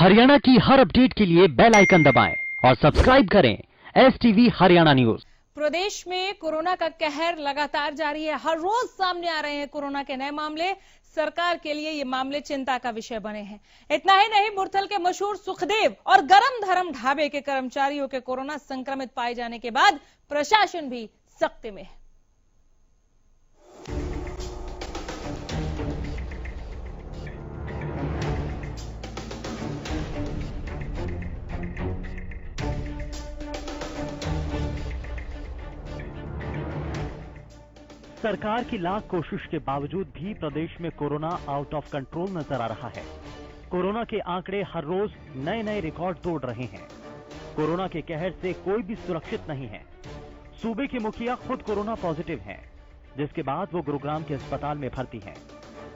हरियाणा की हर अपडेट के लिए बेल आइकन दबाएं और सब्सक्राइब करें STV हरियाणा न्यूज। प्रदेश में कोरोना का कहर लगातार जारी है। हर रोज सामने आ रहे हैं कोरोना के नए मामले। सरकार के लिए ये मामले चिंता का विषय बने हैं। इतना ही नहीं, मुरथल के मशहूर सुखदेव और गरम धरम ढाबे के कर्मचारियों के कोरोना संक्रमित पाए जाने के बाद प्रशासन भी सख्ती में है। सरकार की लाख कोशिश के बावजूद भी प्रदेश में कोरोना आउट ऑफ कंट्रोल नजर आ रहा है। कोरोना के आंकड़े हर रोज नए नए रिकॉर्ड तोड़ रहे हैं। कोरोना के कहर से कोई भी सुरक्षित नहीं है। सूबे के मुखिया खुद कोरोना पॉजिटिव हैं, जिसके बाद वो गुरुग्राम के अस्पताल में भर्ती हैं।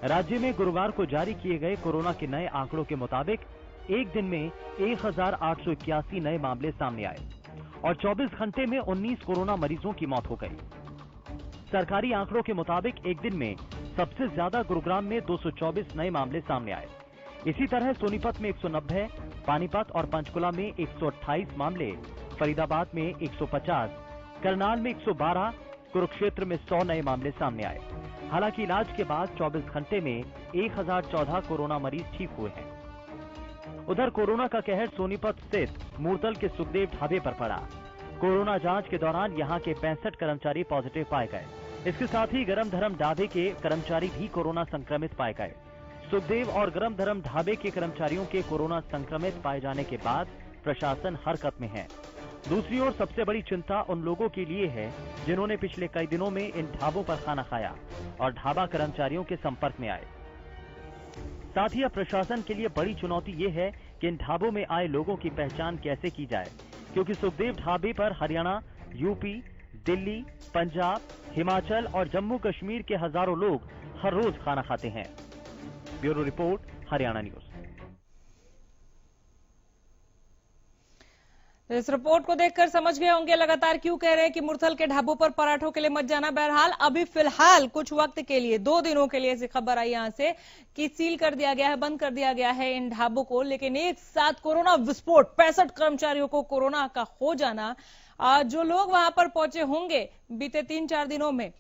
राज्य में गुरुवार को जारी किए गए कोरोना के नए आंकड़ों के मुताबिक एक दिन में 1881 नए मामले सामने आए और 24 घंटे में 19 कोरोना मरीजों की मौत हो गई। सरकारी आंकड़ों के मुताबिक एक दिन में सबसे ज्यादा गुरुग्राम में 224 नए मामले सामने आए। इसी तरह सोनीपत में 190, पानीपत और पंचकुला में 128 मामले, फरीदाबाद में 150, करनाल में 112, कुरुक्षेत्र में 100 नए मामले सामने आए। हालांकि इलाज के बाद 24 घंटे में 1014 कोरोना मरीज ठीक हुए हैं। उधर कोरोना का कहर सोनीपत स्थित मुरथल के सुखदेव ढाबे पर पड़ा। कोरोना जांच के दौरान यहां के 65 कर्मचारी पॉजिटिव पाए गए। इसके साथ ही गरम धरम ढाबे के कर्मचारी भी कोरोना संक्रमित पाए गए। सुखदेव और गरम धरम ढाबे के कर्मचारियों के कोरोना संक्रमित पाए जाने के बाद प्रशासन हरकत में है। दूसरी ओर सबसे बड़ी चिंता उन लोगों के लिए है जिन्होंने पिछले कई दिनों में इन ढाबों पर खाना खाया और ढाबा कर्मचारियों के संपर्क में आए। साथ ही अब प्रशासन के लिए बड़ी चुनौती ये है कि इन ढाबों में आए लोगों की पहचान कैसे की जाए, क्योंकि सुखदेव ढाबे पर हरियाणा, यूपी, दिल्ली, पंजाब, हिमाचल और जम्मू कश्मीर के हजारों लोग हर रोज खाना खाते हैं। Bureau report, Haryana news. इस रिपोर्ट को देखकर समझ गए होंगे लगातार क्यों कह रहे हैं कि मुरथल के ढाबों पर पराठों के लिए मत जाना। बहरहाल अभी फिलहाल कुछ वक्त के लिए 2 दिनों के लिए ऐसी खबर आई यहां से कि सील कर दिया गया है, बंद कर दिया गया है इन ढाबों को। लेकिन एक साथ कोरोना विस्फोट, 65 कर्मचारियों को कोरोना का हो जाना, जो लोग वहां पर पहुंचे होंगे बीते 3-4 दिनों में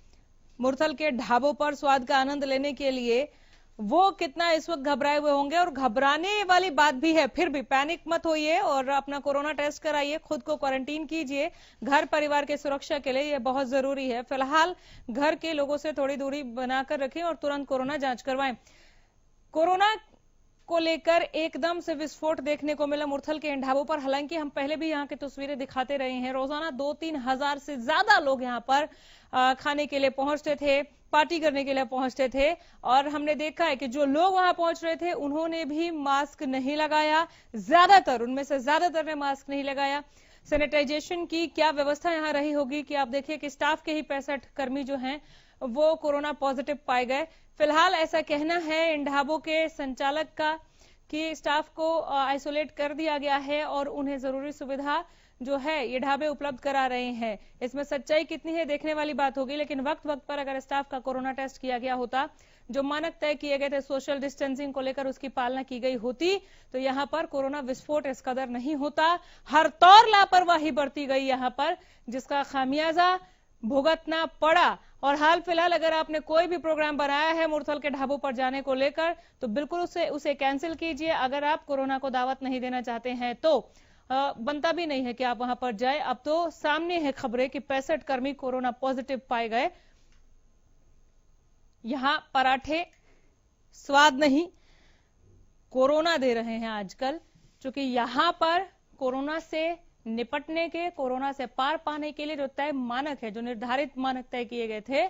मुरथल के ढाबों पर स्वाद का आनंद लेने के लिए, वो कितना इस वक्त घबराए हुए होंगे। और घबराने वाली बात भी है, फिर भी पैनिक मत होइए और अपना कोरोना टेस्ट कराइए, खुद को क्वारंटीन कीजिए। घर परिवार के सुरक्षा के लिए यह बहुत जरूरी है। फिलहाल घर के लोगों से थोड़ी दूरी बनाकर रखें और तुरंत कोरोना जांच करवाएं। कोरोना को लेकर एकदम से विस्फोट देखने को मिला मुरथल के इन ढाबों पर। हालांकि हम पहले भी यहाँ की तस्वीरें दिखाते रहे हैं। रोजाना 2-3 हजार से ज्यादा लोग यहाँ पर खाने के लिए पहुंचते थे, पार्टी करने के लिए पहुंचते थे। और हमने देखा है कि जो लोग वहां पहुंच रहे थे उन्होंने भी मास्क नहीं लगाया। उनमें से ज्यादातर ने मास्क नहीं लगाया। सैनिटाइजेशन की क्या व्यवस्था यहां रही होगी कि आप देखिए कि स्टाफ के ही 65 कर्मी जो हैं वो कोरोना पॉजिटिव पाए गए। फिलहाल ऐसा कहना है इन ढाबों के संचालक का कि स्टाफ को आइसोलेट कर दिया गया है और उन्हें जरूरी सुविधा जो है ये ढाबे उपलब्ध करा रहे हैं। इसमें सच्चाई कितनी है देखने वाली बात होगी, लेकिन वक्त वक्त पर अगर स्टाफ का कोरोना टेस्ट किया गया होता, जो मानक तय किए गए थे सोशल डिस्टेंसिंग को लेकर उसकी पालना की गई होती, तो यहां पर कोरोना विस्फोट इस कदर नहीं होता। हर तौर लापरवाही बरती गई यहां पर, जिसका खामियाजा भुगतना पड़ा। और हाल फिलहाल अगर आपने कोई भी प्रोग्राम बनाया है मुरथल के ढाबों पर जाने को लेकर, तो बिल्कुल उसे कैंसिल कीजिए। अगर आप कोरोना को दावत नहीं देना चाहते हैं तो बनता भी नहीं है कि आप वहां पर जाए। अब तो सामने है खबरें कि 65 कर्मी कोरोना पॉजिटिव पाए गए। यहां पराठे स्वाद नहीं, कोरोना दे रहे हैं आजकल, क्योंकि यहां पर कोरोना से निपटने के, कोरोना से पार पाने के लिए जो तय मानक है, जो निर्धारित मानक तय किए गए थे,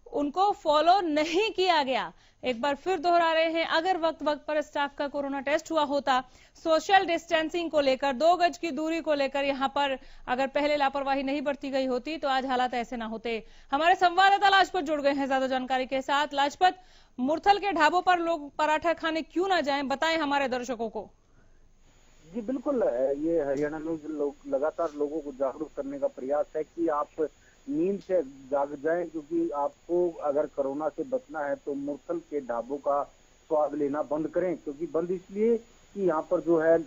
उनको फॉलो नहीं किया गया। एक बार फिर दोहरा रहे हैं, अगर वक्त वक्त पर स्टाफ का कोरोना टेस्ट हुआ होता, सोशल डिस्टेंसिंग को लेकर, 2 गज की दूरी को लेकर यहां पर अगर पहले लापरवाही नहीं बरती गई होती, तो आज हालात ऐसे ना होते। हमारे संवाददाता लाजपत जुड़ गए हैं ज्यादा जानकारी के साथ। लाजपत, मुरथल के ढाबों पर लोग पराठा खाने क्यों ना जाएं, बताएं हमारे दर्शकों को। जी बिल्कुल, ये हरियाणा न्यूज लगातार लोगों को जागरूक करने का प्रयास है कि आप नींद से जाग जाएं, क्योंकि आपको अगर कोरोना से बचना है तो मुरथल के ढाबों का स्वाद लेना बंद करें, क्योंकि बंद इसलिए कि यहाँ पर जो है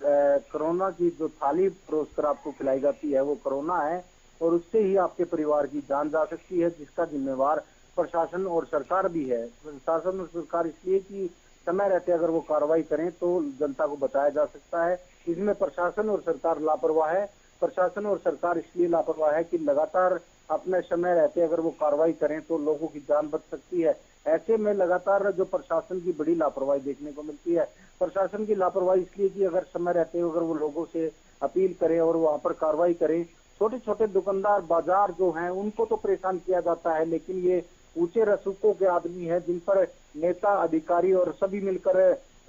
कोरोना की जो थाली परोस कर आपको खिलाई जाती है वो कोरोना है, और उससे ही आपके परिवार की जान जा सकती है, जिसका जिम्मेवार प्रशासन और सरकार भी है। प्रशासन और सरकार इसलिए कि समय रहते अगर वो कार्रवाई करें तो जनता को बताया जा सकता है। इसमें प्रशासन और सरकार लापरवाह है। प्रशासन और सरकार इसलिए लापरवाह है कि लगातार अपने समय रहते अगर वो कार्रवाई करें तो लोगों की जान बच सकती है। ऐसे में लगातार जो प्रशासन की बड़ी लापरवाही देखने को मिलती है। प्रशासन की लापरवाही इसलिए कि अगर समय रहते अगर वो लोगों से अपील करें और वहां पर कार्रवाई करें, छोटे छोटे दुकानदार बाजार जो हैं उनको तो परेशान किया जाता है, लेकिन ये ऊंचे रसूखों के आदमी हैं जिन पर नेता अधिकारी और सभी मिलकर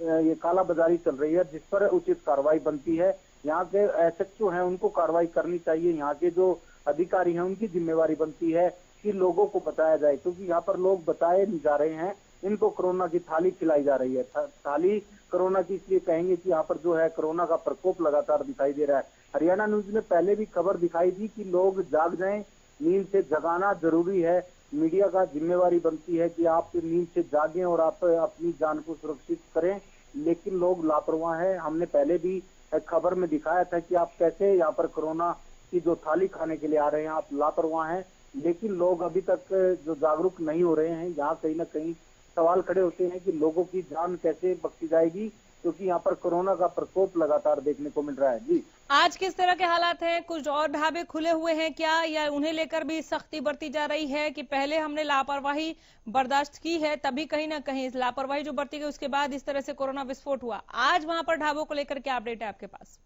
ये कालाबाजारी चल रही है, जिस पर उचित कार्रवाई बनती है। यहाँ के एसएचओ हैं उनको कार्रवाई करनी चाहिए। यहाँ के जो अधिकारी हैं उनकी जिम्मेवारी बनती है कि लोगों को बताया जाए, क्योंकि यहाँ पर लोग बताए नहीं जा रहे हैं। इनको कोरोना की थाली खिलाई जा रही है। थाली कोरोना की इसलिए कहेंगे कि यहाँ पर जो है कोरोना का प्रकोप लगातार दिखाई दे रहा है। हरियाणा न्यूज में पहले भी खबर दिखाई थी कि लोग जाग जाएं, नींद से जगाना जरूरी है। मीडिया का जिम्मेवारी बनती है कि आप नींद से जागें और आप अपनी जान को सुरक्षित करें, लेकिन लोग लापरवाह हैं। हमने पहले भी खबर में दिखाया था कि आप कैसे यहाँ पर कोरोना की जो थाली खाने के लिए आ रहे हैं, आप लापरवाह हैं, लेकिन लोग अभी तक जो जागरूक नहीं हो रहे हैं। यहाँ कहीं ना कहीं सवाल खड़े होते हैं कि लोगों की जान कैसे बख्शी जाएगी, क्योंकि यहाँ पर कोरोना का प्रकोप लगातार देखने को मिल रहा है। जी, आज किस तरह के हालात हैं? कुछ और ढाबे खुले हुए हैं क्या, या उन्हें लेकर भी सख्ती बरती जा रही है कि पहले हमने लापरवाही बर्दाश्त की है तभी कहीं ना कहीं लापरवाही जो बरती गई उसके बाद इस तरह से कोरोना विस्फोट हुआ? आज वहां पर ढाबों को लेकर क्या अपडेट है आपके पास?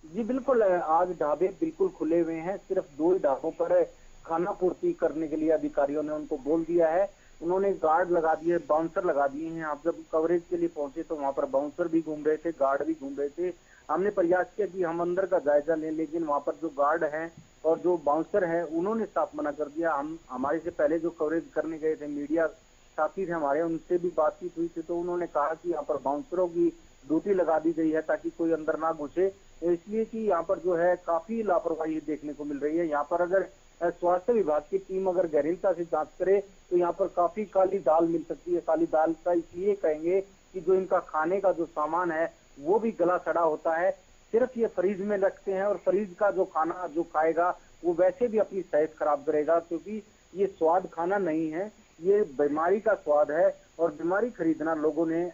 जी बिल्कुल, आज ढाबे बिल्कुल खुले हुए हैं। सिर्फ 2 ही ढाबों पर खाना पूर्ति करने के लिए अधिकारियों ने उनको बोल दिया है। उन्होंने गार्ड लगा दिए, बाउंसर लगा दिए हैं। आप जब कवरेज के लिए पहुंचे तो वहां पर बाउंसर भी घूम रहे थे, गार्ड भी घूम रहे थे। हमने प्रयास किया कि हम अंदर का जायजा लें, लेकिन वहां पर जो गार्ड हैं और जो बाउंसर है उन्होंने साफ मना कर दिया। हम हमारे से पहले जो कवरेज करने गए थे मीडिया साथी थे हमारे, उनसे भी बातचीत हुई थी, तो उन्होंने कहा कि यहाँ पर बाउंसरों की ड्यूटी लगा दी गई है ताकि कोई अंदर ना घुसे, इसलिए कि यहाँ पर जो है काफी लापरवाही देखने को मिल रही है। यहाँ पर अगर स्वास्थ्य विभाग की टीम अगर गहरीता से जांच करे तो यहाँ पर काफी काली दाल मिल सकती है। काली दाल का इसलिए कहेंगे कि जो इनका खाने का जो सामान है वो भी गला सड़ा होता है। सिर्फ ये फ्रीज में रखते हैं और फ्रीज का जो खाना जो खाएगा वो वैसे भी अपनी सेहत खराब करेगा, क्योंकि ये स्वाद खाना नहीं है, ये बीमारी का स्वाद है और बीमारी खरीदना लोगों ने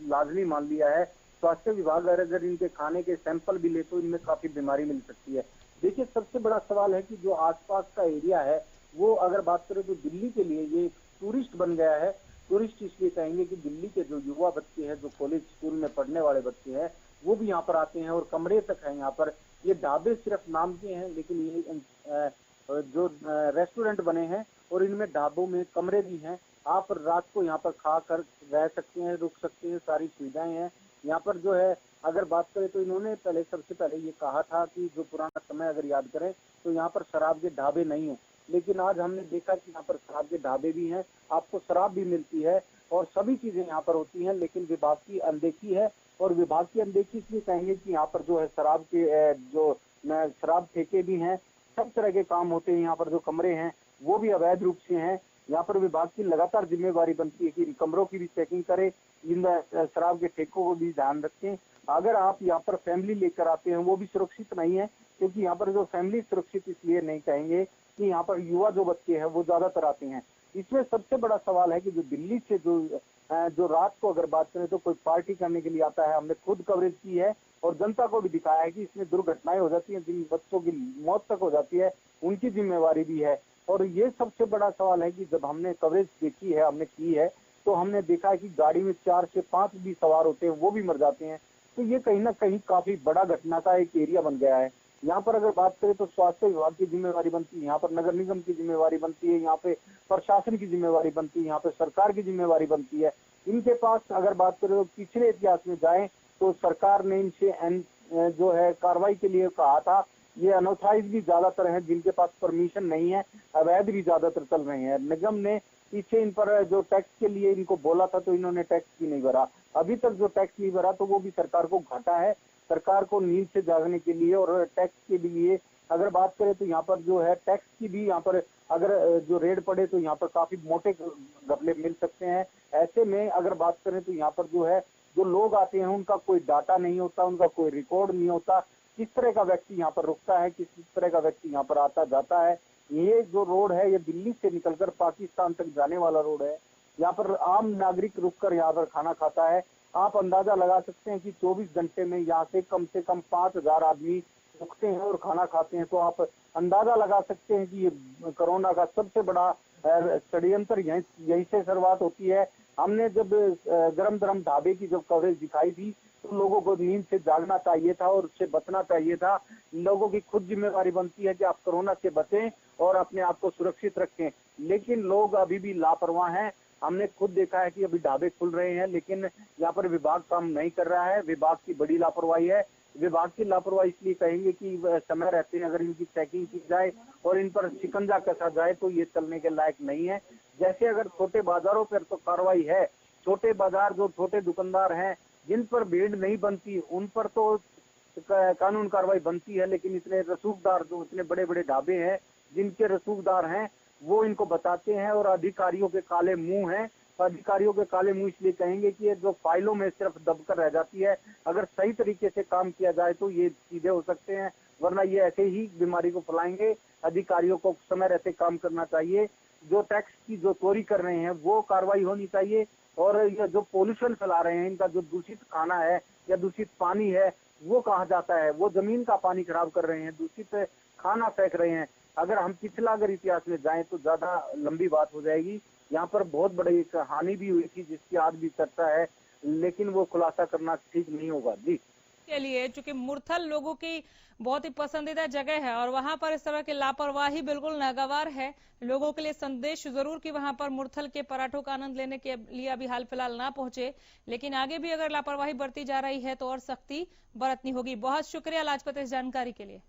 लाजमी मान लिया है। स्वास्थ्य विभाग अगर इनके खाने के सैंपल भी ले तो इनमें काफी बीमारी मिल सकती है। देखिए, सबसे बड़ा सवाल है कि जो आसपास का एरिया है वो अगर बात करें तो दिल्ली के लिए ये टूरिस्ट बन गया है। टूरिस्ट इसलिए कहेंगे कि दिल्ली के जो युवा बच्चे हैं, जो कॉलेज स्कूल में पढ़ने वाले बच्चे हैं, वो भी यहाँ पर आते हैं और कमरे तक है यहाँ पर। ये ढाबे सिर्फ नाम के हैं, लेकिन ये जो रेस्टोरेंट बने हैं और इनमें ढाबों में कमरे भी हैं। आप रात को यहाँ पर खा कर रह सकते हैं, रुक सकते हैं, सारी सुविधाएं हैं यहाँ पर। जो है अगर बात करें तो इन्होंने सबसे पहले ये कहा था कि जो पुराना समय अगर याद करें तो यहाँ पर शराब के ढाबे नहीं है, लेकिन आज हमने देखा कि यहाँ पर शराब के ढाबे भी हैं, आपको शराब भी मिलती है और सभी चीजें यहाँ पर होती हैं, लेकिन विभाग की अनदेखी है। और विभाग की अनदेखी इसलिए कहेंगे कि यहाँ पर जो है शराब के जो शराब ठेके भी हैं, सब तरह के काम होते हैं। यहाँ पर जो कमरे हैं वो भी अवैध रूप से हैं। यहाँ पर विभाग की लगातार जिम्मेवारी बनती है कि इन कमरों की भी चेकिंग करे, इन शराब के ठेकों को भी ध्यान रखें। अगर आप यहाँ पर फैमिली लेकर आते हैं वो भी सुरक्षित नहीं है, क्योंकि यहाँ पर जो फैमिली सुरक्षित इसलिए नहीं कहेंगे कि यहाँ पर युवा जो बच्चे हैं वो ज्यादातर आते हैं। इसमें सबसे बड़ा सवाल है कि जो दिल्ली से जो रात को अगर बात करें तो कोई पार्टी करने के लिए आता है, हमने खुद कवरेज की है और जनता को भी दिखाया है कि इसमें दुर्घटनाएं हो जाती हैं, जिन बच्चों की मौत तक हो जाती है, उनकी जिम्मेवारी भी है। और ये सबसे बड़ा सवाल है कि जब हमने कवरेज देखी है, हमने की है, तो हमने देखा है कि गाड़ी में 4 से 5 भी सवार होते हैं, वो भी मर जाते हैं। तो ये कहीं ना कहीं काफी बड़ा घटना का एक एरिया बन गया है। यहाँ पर अगर बात करें तो स्वास्थ्य विभाग की जिम्मेवारी बनती है, यहाँ पर नगर निगम की जिम्मेवारी बनती है, यहाँ पे प्रशासन की जिम्मेवारी बनती है, यहाँ पे सरकार की जिम्मेवारी बनती है। इनके पास अगर बात करें तो पिछले इतिहास में जाए तो सरकार ने इनसे जो है कार्रवाई के लिए कहा था। ये अनऑथराइज भी ज्यादातर हैं, जिनके पास परमिशन नहीं है, अवैध भी ज्यादातर चल रहे हैं। निगम ने पीछे इन पर जो टैक्स के लिए इनको बोला था तो इन्होंने टैक्स भी नहीं भरा। अभी तक जो टैक्स नहीं भरा तो वो भी सरकार को घाटा है। सरकार को नींद से जागने के लिए और टैक्स के लिए अगर बात करें तो यहाँ पर जो है टैक्स की भी यहाँ पर अगर जो रेड पड़े तो यहाँ पर काफी मोटे घपले मिल सकते हैं। ऐसे में अगर बात करें तो यहाँ पर जो है, जो लोग आते हैं उनका कोई डाटा नहीं होता, उनका कोई रिकॉर्ड नहीं होता, किस तरह का व्यक्ति यहाँ पर रुकता है, किस तरह का व्यक्ति यहाँ पर आता जाता है। ये जो रोड है ये दिल्ली से निकलकर पाकिस्तान तक जाने वाला रोड है। यहाँ पर आम नागरिक रुककर यहाँ पर खाना खाता है। आप अंदाजा लगा सकते हैं कि 24 घंटे में यहाँ से कम 5,000 आदमी रुकते हैं और खाना खाते हैं। तो आप अंदाजा लगा सकते हैं कि ये कोरोना का सबसे बड़ा षड्यंत्र यहीं से शुरुआत होती है। हमने जब गरम गरम ढाबे की जब कवरेज दिखाई थी तो लोगों को नींद से जागना चाहिए था और उससे बचना चाहिए था। लोगों की खुद जिम्मेवारी बनती है कि आप कोरोना से बचें और अपने आप को सुरक्षित रखें, लेकिन लोग अभी भी लापरवाह हैं। हमने खुद देखा है कि अभी ढाबे खुल रहे हैं लेकिन यहाँ पर विभाग काम नहीं कर रहा है। विभाग की बड़ी लापरवाही है। विभाग की लापरवाही इसलिए कहेंगे कि समय रहते हैं अगर इनकी चेकिंग की जाए और इन पर शिकंजा कसा जाए तो ये चलने के लायक नहीं है। जैसे अगर छोटे बाजारों पर तो कार्रवाई है, छोटे बाजार जो छोटे दुकानदार हैं जिन पर भीड़ नहीं बनती उन पर तो कानून कार्रवाई बनती है, लेकिन इतने रसूखदार जो इतने बड़े बड़े ढाबे हैं जिनके रसूखदार हैं वो इनको बताते हैं और अधिकारियों के काले मुंह हैं। अधिकारियों के काले मुंह इसलिए कहेंगे कि ये जो फाइलों में सिर्फ दबकर रह जाती है, अगर सही तरीके से काम किया जाए तो ये सीधे हो सकते हैं, वरना ये ऐसे ही बीमारी को फैलाएंगे। अधिकारियों को समय रहते काम करना चाहिए। जो टैक्स की जो चोरी कर रहे हैं वो कार्रवाई होनी चाहिए और ये जो पोल्यूशन फैला रहे हैं, इनका जो दूषित खाना है या दूषित पानी है वो कहाँ जाता है, वो जमीन का पानी खराब कर रहे हैं, दूषित खाना फेंक रहे हैं। अगर हम पिछला अगर इतिहास में जाएं तो ज्यादा लंबी बात हो जाएगी। यहाँ पर बहुत बड़ी एक हानि भी हुई थी जिसकी आज भी चर्चा है, लेकिन वो खुलासा करना ठीक नहीं होगा। जी के लिए चूंकि मुरथल लोगों की बहुत ही पसंदीदा जगह है और वहां पर इस तरह की लापरवाही बिल्कुल नागवार है। लोगों के लिए संदेश जरूर कि वहां पर मुरथल के पराठों का आनंद लेने के लिए अभी हाल फिलहाल ना पहुंचे, लेकिन आगे भी अगर लापरवाही बरती जा रही है तो और सख्ती बरतनी होगी। बहुत शुक्रिया लाजपत इस जानकारी के लिए।